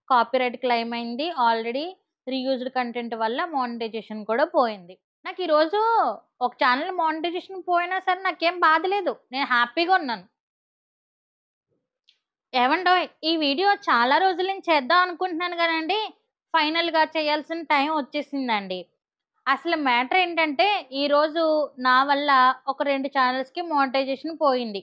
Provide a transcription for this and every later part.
Copyright claim అయింది. Already reused content వల్ల monetisation కూడా పోయింది. నాకీరోజు ఒక ఛానెల్ మానిటైజేషన్ పోయినా సరే నాకేం బాధ లేదు. నేను హ్యాపీగా ఉన్నాను. ఏవండోయ్! ఈ వీడియో చాలా రోజుల నుంచి చేద్దాం అనుకుంటున్నాను గానండి, ఫైనల్‌గా చేయాల్సిన టైం వచ్చేసిందండి. అసలు మ్యాటర్ ఏంటంటే, ఈరోజు నా వల్ల ఒక 2 ఛానెల్స్‌కి మానిటైజేషన్ పోయింది.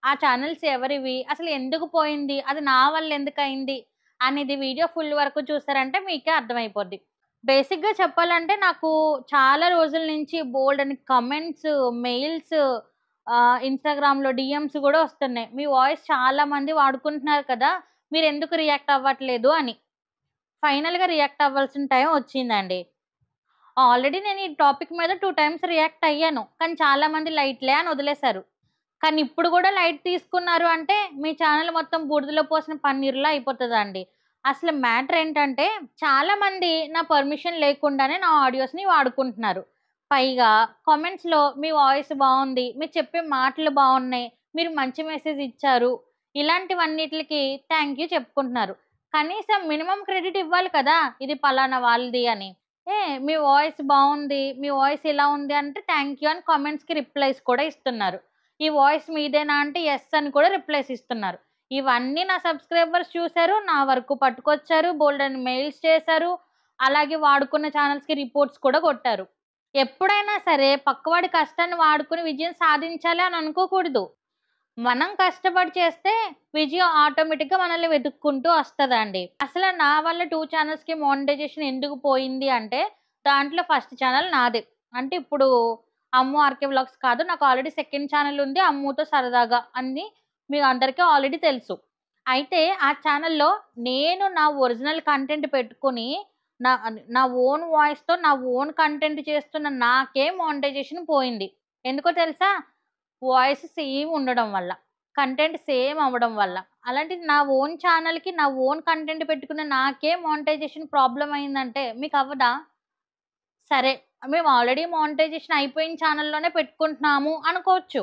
ఆ ఛానెల్స్ ఎవరివి? అసలు ఎందుకు పోయింది? అది నా వల్ల ఎందుకయింది? అనేది వీడియో ఫుల్ వరకు చూసారంటే మీకే అర్థమైపోద్ది. బేసిక్‌గా చెప్పాలంటే నాకు చాలా రోజుల నుంచి బోలెడన్ని కమెంట్స్, మెయిల్స్ ఇన్‌స్టాగ్రామ్‌లో డీఎమ్స్ గూడా వస్తున్నాయి. మీ వాయిస్ చాలా మంది వాడుకుంటున్నారు కదా! మీరెందుకు రియాక్ట్ అవ్వట్లేదు అని. ఫైనల్‌గా రియాక్ట్ అవ్వాల్సిన టైం వచ్చిందండి. ఆల్రెడీ నేను ఈ టాపిక్ మీద 2 టైమ్స్ రియాక్ట్ అయ్యాను. కానీ చాలా మంది లైట్‌లే అని వదిలేసారు. కానీ ఇప్పుడు గూడా లైట్ తీసుకున్నారు అంటే మీ ఛానెల్ మొత్తం బూడిదలో పోసిన పన్నీర్‌లా అయిపోతదండి. అసలు మ్యాటర్ ఏంటంటే చాలా మంది నా పర్మిషన్ లేకుండానే నా ఆడియోస్‌ని వాడుకుంటున్నారు. పైగా కామెంట్స్‌లో మీ వాయిస్ బావుంది. మీరు చెప్పే మాటలు బావున్నాయి. మీరు మంచి మెసేజ్ ఇచ్చారు. ఇలాంటివన్నిట్లికి థాంక్ యూ చెప్పుకుంటున్నారు. కనీసం మినిమమ్ క్రెడిట్ ఇవ్వాలి కదా! ఇది పలానా వాళ్ళది అని. మీ వాయిస్ బావుంది. మీ వాయిస్ ఇలా ఉంది అంటే థాంక్ యూ అని కామెంట్స్‌కి రిప్లైస్ కూడా ఇస్తున్నారు. ఈ వాయిస్ మీదేనా అంటే యెస్ అని కూడా రిప్లైస్ ఇస్తున్నారు. ఇవన్నీ నా సబ్‌స్క్రైబర్స్ చూసారు. నా వరకు పట్టుకొచ్చారు. బోలెడన్ని మెయిల్స్ చేశారు. అలాగే వాడుకున్న ఛానెల్స్‌కి రిపోర్ట్స్ కూడా కొట్టారు. ఎప్పుడైనా సరే పక్కవాడి కష్టాన్ని వాడుకొని విజయం సాధించాలి అని అనుకోకూడదు. మనం కష్టపడి చేస్తే విజయం ఆటోమేటిక్‌గా మనల్ని వెతుక్కుంటూ వస్తదండి. అసలు నా వల్ల 2 ఛానెల్స్‌కి మానిటైజేషన్ ఎందుకు పోయింది అంటే, దాంట్లో ఫస్ట్ ఛానెల్ నాదే. అంటే ఇప్పుడు అమ్ము ఆర్‌కే వ్లాగ్స్ కాదు. నాకు ఆల్రెడీ సెకండ్ ఛానెల్ ఉంది. అమ్ముతో సరదాగా అని మీ అందరికీ ఆల్రెడీ తెలుసు. అయితే ఆ ఛానెల్‌లో నేను నా ఒరిజినల్ కంటెంట్ పెట్టుకొని నా నా ఓన్ వాయిస్‌తో నా ఓన్ కంటెంట్ చేస్తున్న నాకే మానిటైజేషన్ పోయింది. ఎందుకో తెలుసా? వాయిస్ సేమ్ ఉండడం వల్ల. కంటెంట్ సేమ్ అవ్వడం వల్ల. అలాంటిది నా ఓన్ ఛానెల్‌కి నా ఓన్ కంటెంట్ పెట్టుకున్న నాకే మానిటైజేషన్ ప్రాబ్లమ్ అయిందంటే మీకవ్వదా? సరే. మేము ఆల్రెడీ మానిటైజేషన్ అయిపోయిన ఛానెల్‌లోనే పెట్టుకుంటున్నాము అనుకోవచ్చు.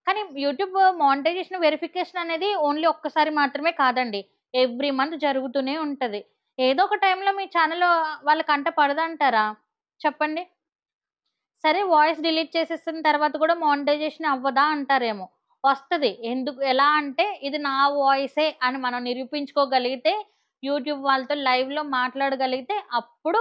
కానీ యూట్యూబ్ మానిటైజేషన్ వెరిఫికేషన్ అనేది ఓన్లీ ఒక్కసారి మాత్రమే కాదండి. ఎవ్రీ మంత్ జరుగుతూనే ఉంటది. ఏదో ఒక టైంలో మీ ఛానెల్ వాళ్ళ కంట పడదంటారా? చెప్పండి. సరే వాయిస్ డిలీట్ చేసేసిన తర్వాత కూడా మానిటైజేషన్ అవ్వదా అంటారేమో. వస్తది. ఎలా అంటే ఇది నా వాయిసే అని మనం నిరూపించుకోగలిగితే, యూట్యూబ్ వాళ్ళతో లైవ్‌లో మాట్లాడగలిగితే అప్పుడు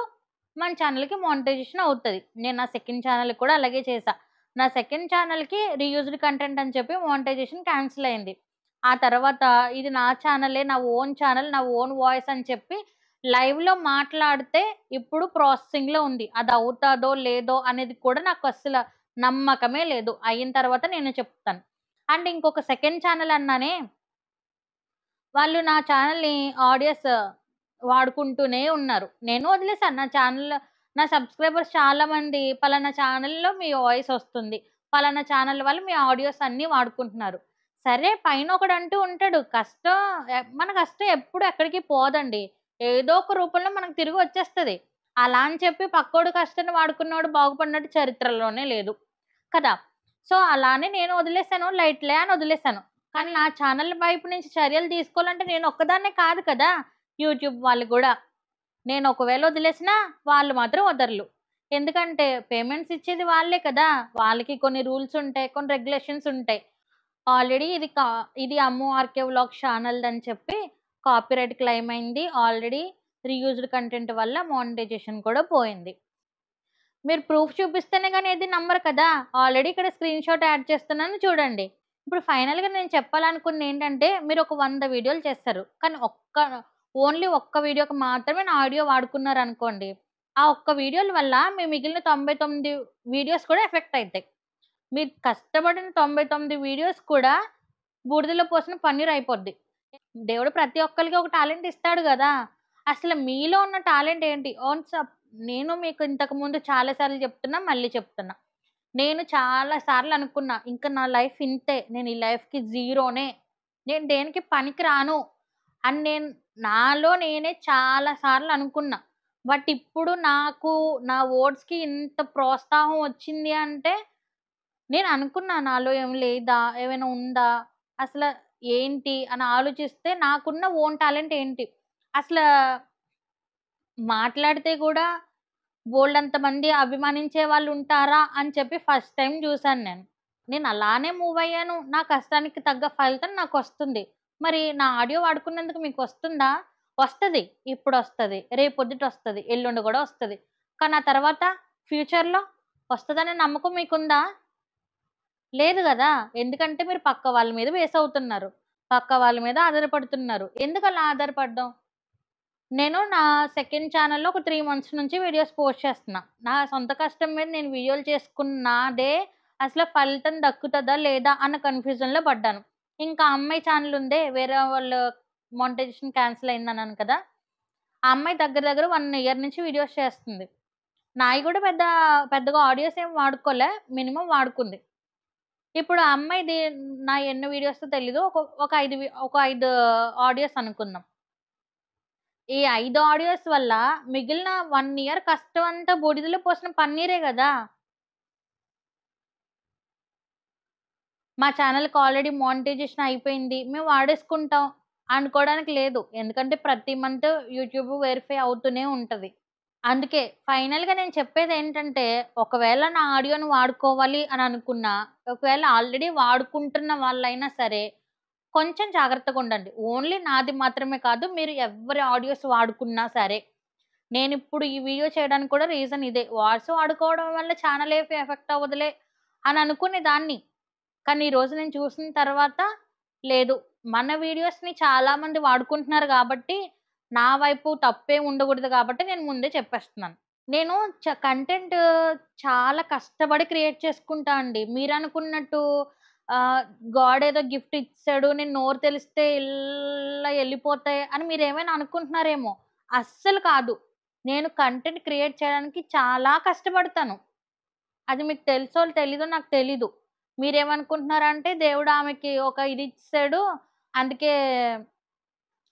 మన ఛానెల్‌కి మానిటైజేషన్ అవుతది. నేను నా సెకండ్ ఛానెల్‌కి కూడా అలాగే చేశా. నా సెకండ్ ఛానెల్‌కి రీయూజ్డ్ కంటెంట్ అని చెప్పి మానిటైజేషన్ క్యాన్సిల్ అయింది. ఆ తర్వాత ఇది నా ఛానెలే, నా ఓన్ ఛానెల్, నా ఓన్ వాయిస్ అని చెప్పి లైవ్‌లో మాట్లాడితే ఇప్పుడు ప్రాసెసింగ్‌లో ఉంది. అది అవుతాదో లేదో అనేది కూడా నాకు అస్సల నమ్మకమే లేదు. అయిన తర్వాత నేను చెప్తాను. అండ్ ఇంకొక సెకండ్ ఛానెల్ అన్నానే, వాళ్ళు నా ఛానెల్‌ని ఆడియన్స్ వాడుకుంటూనే ఉన్నారు. నేను వదిలేసాను. నా సబ్‌స్క్రైబర్స్ చాలామంది పలానా ఛానెల్‌లో మీ వాయిస్ ఒస్తుంది. పలానా ఛానెల్ వాళ్ళు మీ ఆడియోస్ అన్నీ వాడుకుంటున్నారు. సరే పైన ఒకడంటూ ఉంటాడు. మన కష్టం ఎప్పుడు ఎక్కడికి పోదండి. ఏదో ఒక రూపంలో మనకు తిరిగి వచ్చేస్తది. అలా అని చెప్పి పక్కోడి కష్టాన్ని వాడుకున్నోడు బాగుపడినట్టు చరిత్రలోనే లేదు. కదా! సో, అలానే నేను వదిలేసాను. లైట్‌లే అని వదిలేసాను. కానీ నా ఛానెల్ వైపు నుంచి చర్యలు తీసుకోవాలంటే నేను ఒక్కదాన్నే కాదు కదా! యూట్యూబ్ వాళ్ళు గూడా. నేను ఒకవేళ వదిలేసినా వాళ్ళు మాత్రం వదలరు. ఎందుకంటే పేమెంట్స్ ఇచ్చేది వాళ్ళే కదా! వాళ్ళకి కొన్ని రూల్స్ ఉంటాయి. కొన్ని రెగ్యులేషన్స్ ఉంటాయి. ఆల్రెడీ ఇది అమ్ము ఆర్‌కే వ్లాగ్స్ ఛానెల్‌దని చెప్పి కాపీరైట్ క్లెయిమ్ అయింది. ఆల్రెడీ రీయూజ్డ్ కంటెంట్ వల్ల మానిటైజేషన్ కూడా పోయింది. మీరు ప్రూఫ్ చూపిస్తేనే గాని ఏది నమ్మరు కదా! ఆల్రెడీ ఇక్కడ స్క్రీన్‌షాట్ యాడ్ చేస్తున్నాను చూడండి. ఇప్పుడు ఫైనల్‌గా నేను చెప్పాలనుకుందేంటంటే, మీరొక 100 వీడియోలు చేస్తారు. కానీ ఓన్లీ ఒక్క వీడియోకి మాత్రమే నా ఆడియో వాడుకున్నారనుకోండి. ఆ ఒక్క వీడియోల వల్ల మీ మిగిలిన 99 వీడియోస్ కూడా ఎఫెక్ట్ అయితాయి. మీరు కష్టపడిన 99 వీడియోస్ కూడా బూడిదలో పోసిన పన్నీర్ అయిపోద్ది. దేవుడు ప్రతి ఒక్కళ్ళకి ఒక టాలెంట్ ఇస్తాడు గదా! అసలు మీలో ఉన్న టాలెంట్ ఏంటి? నేను మీకు ఇంతకుముందు చాలా సార్లు చెప్తున్నా, మళ్ళీ చెప్తున్నా. నేను చాలా సార్లు అనుకున్నా, ఇంక నా లైఫ్ ఇంతే. నేను ఈ లైఫ్‌కి జీరోనే. నేను దేనికి పనికి రాను అని నాలో నేనే చాలా సార్లు అనుకున్నా. బట్ ఇప్పుడు నాకు నా వర్డ్స్‌కి ఇంత ప్రోత్సాహం వచ్చింది అంటే నేను అనుకున్నా నాలో ఏం లేదా? ఏమైనా ఉందా? అసల ఏంటి అని ఆలోచిస్తే నాకున్న ఓన్ టాలెంట్ ఏంటి? అసల మాట్లాడితే గూడా బోలెడంతమంది అభిమానించే వాళ్ళుంటారా అని చెప్పి ఫస్ట్ టైమ్ జూసాను నేను. నేనలానే మూవయ్యాను. నా కష్టానికి తగ్గ ఫలితం నాకొస్తుంది. మరి నా ఆడియో వాడుకున్నందుకు మీకొస్తుందా? వస్తది. ఇప్పుడొస్తది. రేపొద్దుటొస్తది. ఎల్లుండి గూడా వస్తది. కానీ ఆ తర్వాత ఫ్యూచర్‌లో వస్తదనే నమ్మకం మీకుందా? లేదు గదా! ఎందుకంటే మీరు పక్క వాళ్ళ మీద బేసవుతున్నారు. పక్క వాళ్ళ మీద ఆధారపడుతున్నారు. ఎందుకలా ఆధారపడ్డం? నేను నా సెకండ్ ఛానెల్‌లో ఒక 3 మంత్స్ నుంచి వీడియోస్ పోస్ట్ చేస్తున్నా. నా సొంత కష్టం మీద నేను వీడియోలు చేసుకున్నాదే అసల ఫలితం దక్కుతదా? లేదా? అన్న కన్‌ఫ్యూజన్‌లో పడ్డాను. ఇంకా ఆ అమ్మాయి ఛానెల్ ఉందే వేరే వాళ్ళు మానిటైజేషన్ క్యాన్సిల్ అయిందన్నాను కదా! ఆ అమ్మాయి దగ్గర దగ్గర 1 ఇయర్ నుంచి వీడియోస్ చేస్తుంది. నాయి కూడా పెద్దగా ఆడియోస్ ఏమి వాడుకోలే. మినిమమ్ వాడుకుంది. ఇప్పుడు ఆ అమ్మాయిది నా ఎన్ని వీడియోసో తెలీదు. ఒక 5 ఆడియోస్ అనుకుందాం. ఈ 5 ఆడియోస్ వల్ల మిగిలిన 1 ఇయర్ కష్టం అంతా బూడిదలో పోసిన పన్నీరే గదా! మా ఛానెల్‌కి ఆల్రెడీ మానిటైజేషన్ అయిపోయింది. మేము వాడేసుకుంటాం అనుకోవడానికి లేదు. ఎందుకంటే ప్రతి మంత్ యూట్యూబ్ వెరిఫై అవుతూనే ఉంటది. అందుకే ఫైనల్‌గా నేను చెప్పేదేంటంటే, ఒకవేళ నా ఆడియోని వాడుకోవాలి అని అనుకున్నా, ఒకవేళ ఆల్రెడీ వాడుకుంటున్న వాళ్ళైనా సరే, కొంచెం జాగ్రత్తగుండండి. ఓన్లీ నాది మాత్రమే కాదు, మీరు ఎవ్వరి ఆడియోస్ వాడుకున్నా సరే. నేనిప్పుడు ఈ వీడియో చేయడానికి కూడా రీజన్ ఇదే. వాయిస్ వాడుకోవడం వల్ల ఛానెల్ ఏమి ఎఫెక్ట్ అవ్వదులే అని అనుకునేదాన్ని. కానీ ఈరోజు నేను చూసిన తర్వాత లేదు. మన వీడియోస్‌ని చాలా మంది వాడుకుంటున్నారు గాబట్టి, నా వైపు తప్పేం ఉండకూడదు గాబట్టి నేను ముందే చెప్పేస్తున్నాను. నేను కంటెంట్ చాలా కష్టపడి క్రియేట్ చేసుకుంటా అండి. మీరనుకున్నట్టు ఆహ్, గాడ్ ఏదో గిఫ్ట్ ఇచ్చేసాడు. నేను నోరు తెరిస్తే ఇలా ఎళ్ళిపోతాయి అని మీరేమైనా అనుకుంటున్నారేమో! అస్సలు కాదు. నేను కంటెంట్ క్రియేట్ చేయడానికి చాలా కష్టపడతాను. అది మీకు తెలుసో తెలీదో నాకు తెలీదు. మీరేమనుకుంటున్నారంటే దేవుడు ఆమెకి ఒక ఇది ఇచ్చేసాడు. అందుకే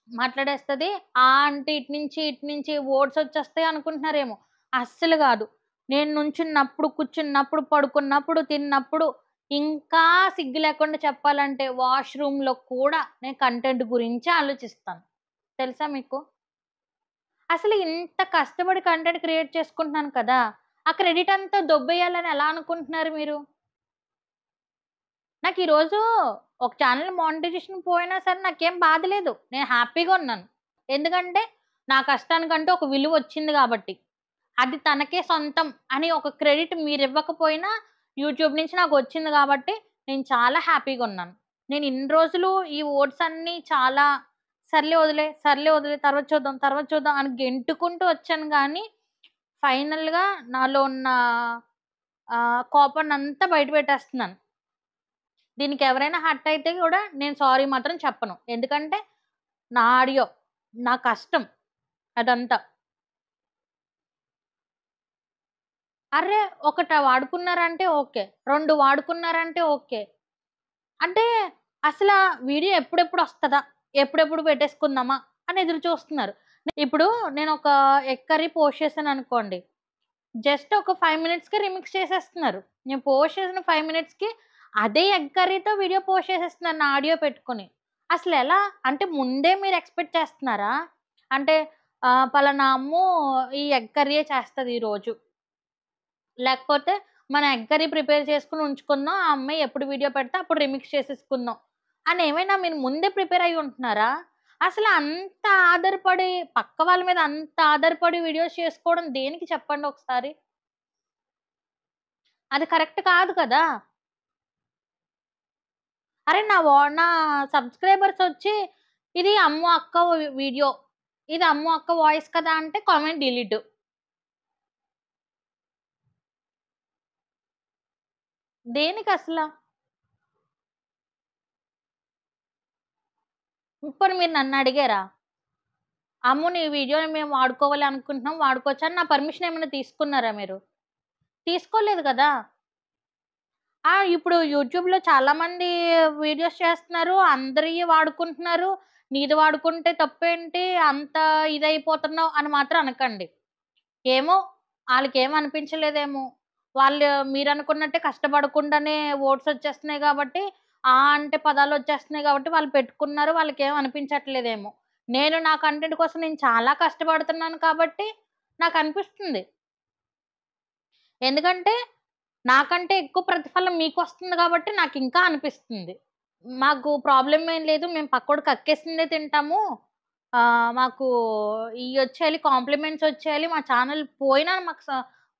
మాట్లాడేస్తది. అంటే ఇటు నుంచి వర్డ్స్ వచ్చేస్తాయి అనుకుంటున్నారేమో! అస్సలు గాదు. నేను నుంచున్నప్పుడు, కూర్చున్నప్పుడు, పడుకున్నప్పుడు, తిన్నప్పుడు ఇంకా సిగ్గు లేకుండా చెప్పాలంటే వాష్‌రూమ్‌లో కూడా నేను కంటెంట్ గురించే ఆలోచిస్తాను. తెలుసా మీకు? అసలు ఇంత కష్టపడి కంటెంట్ క్రియేట్ చేసుకుంటున్నాను కదా! ఆ క్రెడిట్ అంతా దొబ్బేయాలని ఎలా అనుకుంటున్నారు మీరు? నాకీరోజు ఒక ఛానెల్ మానిటైజేషన్ పోయినా సరే నాకేం బాధ లేదు. నేను హ్యాపీగా ఉన్నాను. ఎందుకంటే నా కష్టానికంటూ ఒక విలువొచ్చింది గాబట్టి. అది తనకే సొంతం అని ఒక క్రెడిట్ మీరివ్వకపోయినా యూట్యూబ్ నుంచి నాకొచ్చింది గాబట్టి నేను చాలా హ్యాపీగున్నాను. నేను ఇన్ని రోజులు ఈ ఓట్స్ అన్నీ చాలా సర్లే వదిలే తర్వాత చూద్దాం అని గెంటుకుంటూ వచ్చాను గానీ, ఫైనల్‌గా నాలో ఉన్న కోపాన్నంతా బయట పెట్టేస్తున్నాను. దీనికెవరైనా హర్ట్ అయితే గూడా నేను సారీ మాత్రం చెప్పను. ఎందుకంటే నా ఆడియో, నా కష్టం అదంతా. అర్రే! వాడుకున్నారంటే ఓకే. 2 వాడుకున్నారంటే ఓకే. అంటే అసలా వీడియో ఎప్పుడెప్పుడొస్తదా? ఎప్పుడెప్పుడు పెట్టేసుకుందామా? అని ఎదురు చూస్తున్నారు. ఇప్పుడు నేనొక ఎగ్ కర్రీ పోస్ట్ చేశాననుకోండి. జస్ట్ ఒక 5 మినిట్స్‌కి రీమిక్స్ చేసేస్తున్నారు. నేను పోస్ట్ చేసిన 5 మినిట్స్‌కి అదే ఎగ్ కర్రీతో వీడియో పోస్ట్ చేసేస్తున్నారు నా ఆడియో పెట్టుకొని. అసలెలా? అంటే ముందే మీరు ఎక్స్‌పెక్ట్ చేస్తున్నారా? అంటే పలానా అమ్ము ఈ ఎగ్ కర్రీయే చేస్తది ఈరోజు. లేకపోతే మనం ఎగ్ కర్రీ ప్రిపేర్ చేసుకొని ఉంచుకుందాం. ఆ అమ్మాయి ఎప్పుడు వీడియో పెడితే అప్పుడు రీమిక్స్ చేసేసుకుందాం. అని ఏమైనా మీరు ముందే ప్రిపేర్ అయ్యి ఉంటున్నారా? అసలు అంత ఆధారపడి పక్క వాళ్ళ మీద అంత ఆధారపడి వీడియోస్ చేసుకోవడం దేనికి చెప్పండి ఒకసారి? అది కరెక్ట్ కాదు కదా! అరె! నా సబ్‌స్క్రైబర్సొచ్చి ఇది అమ్ము అక్క వీడియో. ఇది అమ్ము అక్క వాయిస్ కదా! అంటే కామెంట్ డిలీట్. దేనికసల? ఇప్పుడు మీరు నన్నడిగారా? అమ్ము నీ వీడియోని మేము వాడుకోవాలి అనుకుంటున్నాం. వాడుకోవచ్చా? అని నా పర్మిషన్ ఏమైనా తీసుకున్నారా మీరు? తీసుకోలేదు కదా! ఇప్పుడు యూట్యూబ్‌లో చాలామంది వీడియోస్ చేస్తున్నారు. అందరియి వాడుకుంటున్నారు. నీది వాడుకుంటే తప్పేంటి? అంత ఇదైపోతున్నావు అని మాత్రం అనకండి. ఏమో ఆళ్ళకేమి అనిపించలేదేమో! మీరనుకున్నట్టే కష్టపడకుండానే ఓట్స్ వచ్చేస్తున్నాయి గాబట్టి, అంటే పదాలొచ్చేస్తున్నాయి గాబట్టి వాళ్ళు పెట్టుకున్నారు. వాళ్ళకేమి అనిపించట్లేదేమో! నేను నా కంటెంట్ కోసం నేను చాలా కష్టపడుతున్నాను కాబట్టి నాకనిపిస్తుంది. ఎందుకంటే నాకంటే ఎక్కువ ప్రతిఫలం మీకొస్తుంది గాబట్టి నాకింకా అనిపిస్తుంది. మాకు ప్రాబ్లమ్ ఏం లేదు. మేము పక్కోడు కక్కేసిందే తింటాము. మాకు ఇయ్యొచ్చేయాలి, కాంప్లిమెంట్స్ ఒచ్చేయాలి. మా ఛానెల్ పోయినా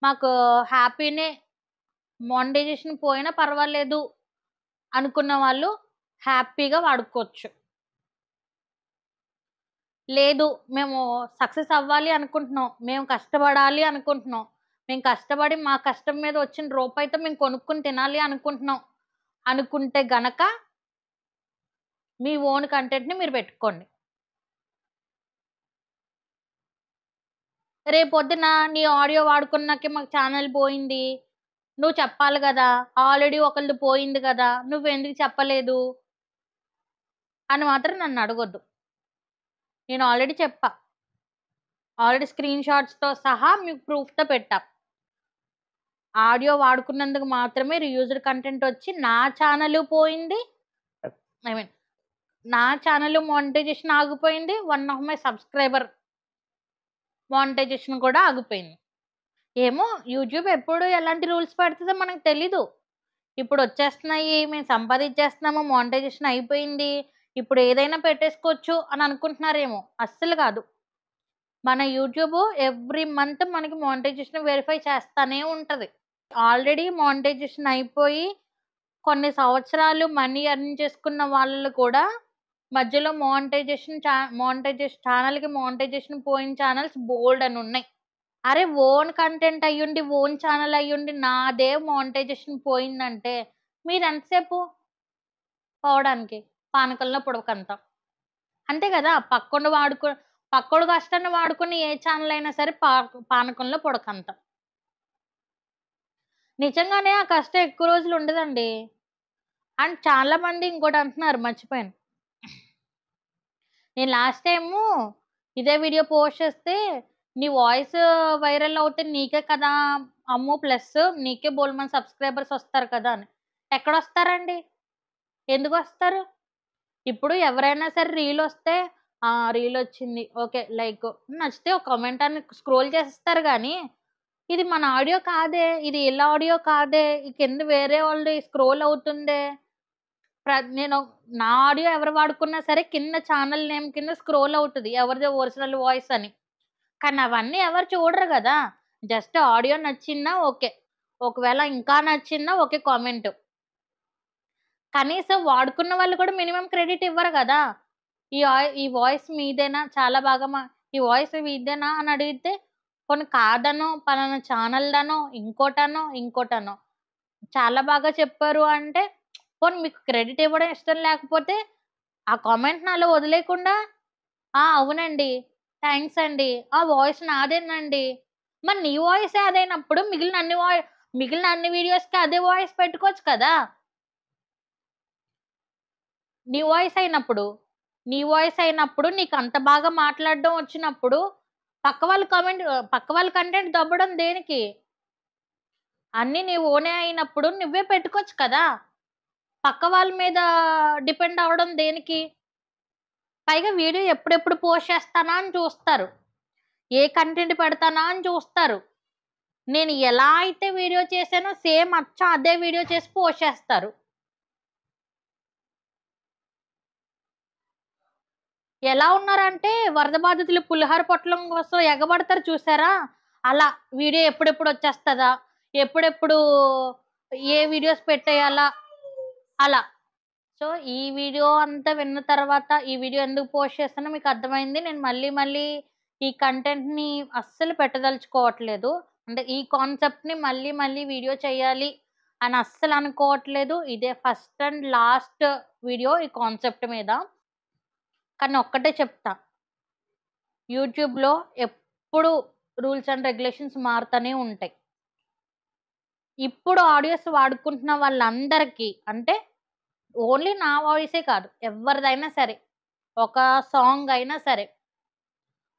మాకు హ్యాపీనే. మానిటైజేషన్ పోయినా పర్వాలేదు అనుకున్న వాళ్ళు హ్యాపీగా వాడుకోవచ్చు. లేదు మేము సక్సెస్ అవ్వాలి అనుకుంటున్నాం. మేము కష్టపడాలి అనుకుంటున్నాం. మేము కష్టపడి మా కష్టం మీద వచ్చిన రూపాయితో మేము కొనుక్కొని తినాలి అనుకుంటున్నాం. అనుకుంటే గనక మీ ఓన్ కంటెంట్‌ని మీరు పెట్టుకోండి. రేపొద్దున నీ ఆడియో వాడుకున్నాకే మాకు ఛానెల్ పోయింది. నువ్వు చెప్పాలి గదా! ఆల్రెడీ ఒకళ్ళది పోయింది గదా! నువ్వెందుకు చెప్పలేదు? అని మాత్రం నన్నడగొద్దు. నేను ఆల్రెడీ చెప్పా. ఆల్రెడీ స్క్రీన్ షాట్స్‌తో సహా మీకు ప్రూఫ్‌తో పెట్టా. ఆడియో వాడుకున్నందుకు మాత్రమే రీయూజ్డ్ కంటెంట్ ఒచ్చి నా ఛానెలు పోయింది. ఐ మీన్ నా ఛానెల్ మానిటైజేషన్ ఆగిపోయింది. One of my subscriber monetization కూడా ఆగిపోయింది. ఏమో యూట్యూబ్ ఎప్పుడు ఎలాంటి రూల్స్ పెడతదో మనకు తెలీదు. ఇప్పుడొచ్చేస్తున్నాయి, మేము సంపాదించేస్తున్నాము, మానిటైజేషన్ అయిపోయింది. ఇప్పుడు ఏదైనా పెట్టేసుకోవచ్చు అని అనుకుంటున్నారేమో! అస్సలు కాదు. మన యూట్యూబ్ ఎవ్రీ మంత్ మనకి మానిటైజేషన్ వెరిఫై చేస్తానే ఉంటది. ఆల్రెడీ మానిటైజేషన్ అయిపోయి కొన్ని సంవత్సరాలు మనీ ఎర్న్ చేసుకున్న వాళ్ళు కూడా మధ్యలో ఛానెల్‌కి మానిటైజేషన్ పోయిన ఛానెల్స్ బోలెడన్నున్నాయి. అరే! ఓన్ కంటెంట్ అయ్యుండి, ఓన్ ఛానెల్ అయ్యుండి నాదే మానిటైజేషన్ పోయిందంటే మీరెంతసేపు పోవడానికి? పానకంలో పుడకంత. అంతే గదా! పక్కోడు కష్టాన్ని వాడుకొని ఏ ఛానెల్ అయినా సరే పానకంలో పుడకంత. నిజంగానే ఆ కష్టం ఎక్కువ రోజులు ఉండదండి. అండ్ చాలా మంది ఇంకోటంటున్నారు మర్చిపోయాను. నేను లాస్ట్ టైము ఇదే వీడియో పోస్ట్ చేస్తే, "నీ వాయిస్ వైరల్ అవుతే నీకే కదా అమ్ము ప్లస్సు. నీకే బోలెడుమంది సబ్‌స్క్రైబర్స్ ఒస్తారు కదా!" అని. ఎక్కడొస్తారండి? ఎందుకొస్తారు? ఇప్పుడు ఎవరైనా సరే రీలొస్తే, ఆ! రీలొచ్చింది. ఓకే. లైక్ నచ్చితే ఒక కామెంట్ అని స్క్రోల్ చేసేస్తారు గానీ, ఇది మన ఆడియో కాదే, ఇది ఈళ్ళ ఆడియో కాదే, ఈ కింద వేరే వాళ్ళది స్క్రోల్ అవుతుందే. నేను నా ఆడియో ఎవరు వాడుకున్నా సరే కింద ఛానెల్ నేమ్ కింద స్క్రోల్ అవుతది. ఎవరిది ఒరిజినల్ వాయిస్ అని. కానీ అవన్నీ ఎవరు చూడరు గదా! జస్ట్ ఆడియో నచ్చిందా ఓకే. ఒకవేళ ఇంకా నచ్చిందా ఓకే కామెంట్. కనీసం వాడుకున్న వాళ్ళు కూడా మినిమమ్ క్రెడిట్ ఇవ్వరు గదా! ఈ వాయిస్ మీదేనా? చాలా బాగా ఈ వాయిస్ మీదేనా అని అడిగితే పోనీ కాదనో, పలానా ఛానెల్‌దనో, ఇంకోటనో చాలా బాగా చెప్పారు అంటే పోనీ మీకు క్రెడిట్ ఇవ్వడం ఇష్టం లేకపోతే ఆ కామెంట్‌ని అలా వదిలేయకుండా, "ఆ! అవునండి. థాంక్స్ అండి. ఆ వాయిస్ నాదేనండి." మరి నీ వాయిసే అదైనప్పుడు మిగిలిన అన్ని వీడియోస్‌కి అదే వాయిస్ పెట్టుకోవచ్చు కదా! నీ వాయిస్ అయినప్పుడు. నీ వాయిస్ అయినప్పుడు నీకంత బాగా మాట్లాడడం వచ్చినప్పుడు పక్క వాళ్ళ కంటెంట్ దొబ్బడం దేనికి? అన్నీ నీ ఓనే అయినప్పుడు నువ్వే పెట్టుకోవచ్చు కదా! పక్క వాళ్ళ మీద డిపెండ్ అవ్వడం దేనికి? పైగా వీడియో ఎప్పుడెప్పుడు పోస్ట్ చేస్తానా అని చూస్తారు. ఏ కంటెంట్ పెడతానా అని చూస్తారు. నేను ఎలా అయితే వీడియో చేశానో సేమ్ అచ్చం అదే వీడియో చేసి పోస్ట్ చేస్తారు. ఎలా ఉన్నారంటే వరద బాధితులు పులిహోర పొట్లం కోసం ఎగబడతారు చూసారా? అలా వీడియో ఎప్పుడెప్పుడొచ్చేస్తదా? ఎప్పుడెప్పుడు ఏ వీడియోస్ పెట్టేయాలా? అలా. సో, ఈ వీడియో అంతా విన్న తర్వాత ఈ వీడియో ఎందుకు పోస్ట్ చేస్తానో మీకు అర్థమైంది. నేను మళ్ళీ ఈ కంటెంట్‌ని అస్సలు పెట్టదలుచుకోవట్లేదు. అంటే ఈ కాన్సెప్ట్‌ని మళ్ళీ వీడియో చేయాలి అని అస్సలు అనుకోవట్లేదు. ఇదే ఫస్ట్ అండ్ లాస్ట్ వీడియో ఈ కాన్సెప్ట్ మీద. కానీ ఒక్కటే చెప్తా. యూట్యూబ్‌లో ఎప్పుడు రూల్స్ అండ్ రెగ్యులేషన్స్ మారుతూనే ఉంటాయి. ఇప్పుడు ఆడియోస్ వాడుకుంటున్న వాళ్ళందరికీ అంటే ఓన్లీ నా వాయిసే కాదు. ఎవరిదైనా సరే. ఒక సాంగ్ అయినా సరే.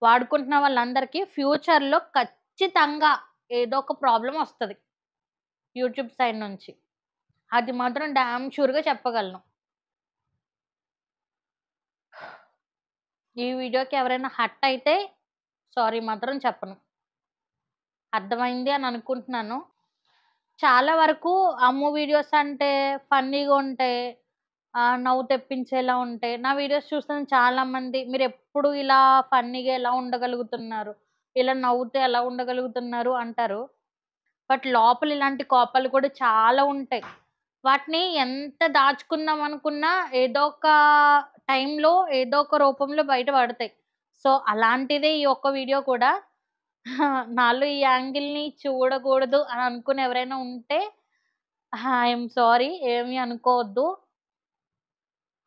వాడుకుంటున్న వాళ్ళందరికీ ఫ్యూచర్‌లో ఖచ్చితంగా ఏదో ఒక ప్రాబ్లమ్ ఒస్తది. యూట్యూబ్ సైడ్ నుంచి. అది మాత్రం డామ్ షూర్‌గా చెప్పగలను. ఈ వీడియోకి ఎవరైనా హర్ట్ అయితే సారీ మాత్రం చెప్పను. అర్థమైంది అని అనుకుంటున్నాను. చాలా వరకు అమ్ము వీడియోస్ అంటే ఫన్నీగా ఉంటాయి. నవ్వు తెప్పించేలా ఉంటాయి. నా వీడియోస్ చూస్తున్న చాలామంది మీరెప్పుడు ఇలా ఫన్నీగా ఎలా ఉండగలుగుతున్నారు? ఇలా నవ్వుతూ ఎలా ఉండగలుగుతున్నారు అంటారు. బట్ లోపల ఇలాంటి కోపాలు కూడా చాలా ఉంటాయి. వాటిని ఎంత దాచుకుందాం అనుకున్నా ఏదో ఒక టైంలో, ఏదో ఒక రూపంలో బయట పడతాయి. సో, అలాంటిదే ఈ ఒక్క వీడియో కూడా. నాలో ఈ యాంగిల్‌ని చూడకూడదు అని అనుకుని ఎవరైనా ఉంటే ఐయామ్ సారీ. ఏమి అనుకోవద్దు.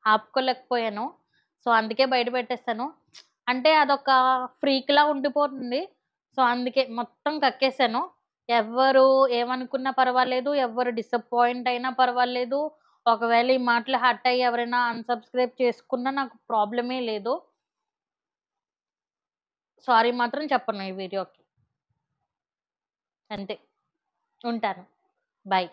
ఆపుకోలేకపోయాను. సో, అందుకే బయట పెట్టేసాను. అంటే అదొక ఫ్రీక్‌లా ఉండిపోతుంది. సో, అందుకే మొత్తం కక్కేసాను. ఎవ్వరు ఏమనుకున్నా పర్వాలేదు. ఎవ్వరు డిసప్పాయింట్ అయినా పర్వాలేదు. ఒకవేళ ఈ మాటలు హర్ట్ అయ్యి ఎవరైనా అన్‌సబ్‌స్క్రైబ్ చేసుకున్నా నాకు ప్రాబ్లమే లేదు. సారీ మాత్రం చెప్పను ఈ వీడియోకి. అంతే. ఉంటాను. బై.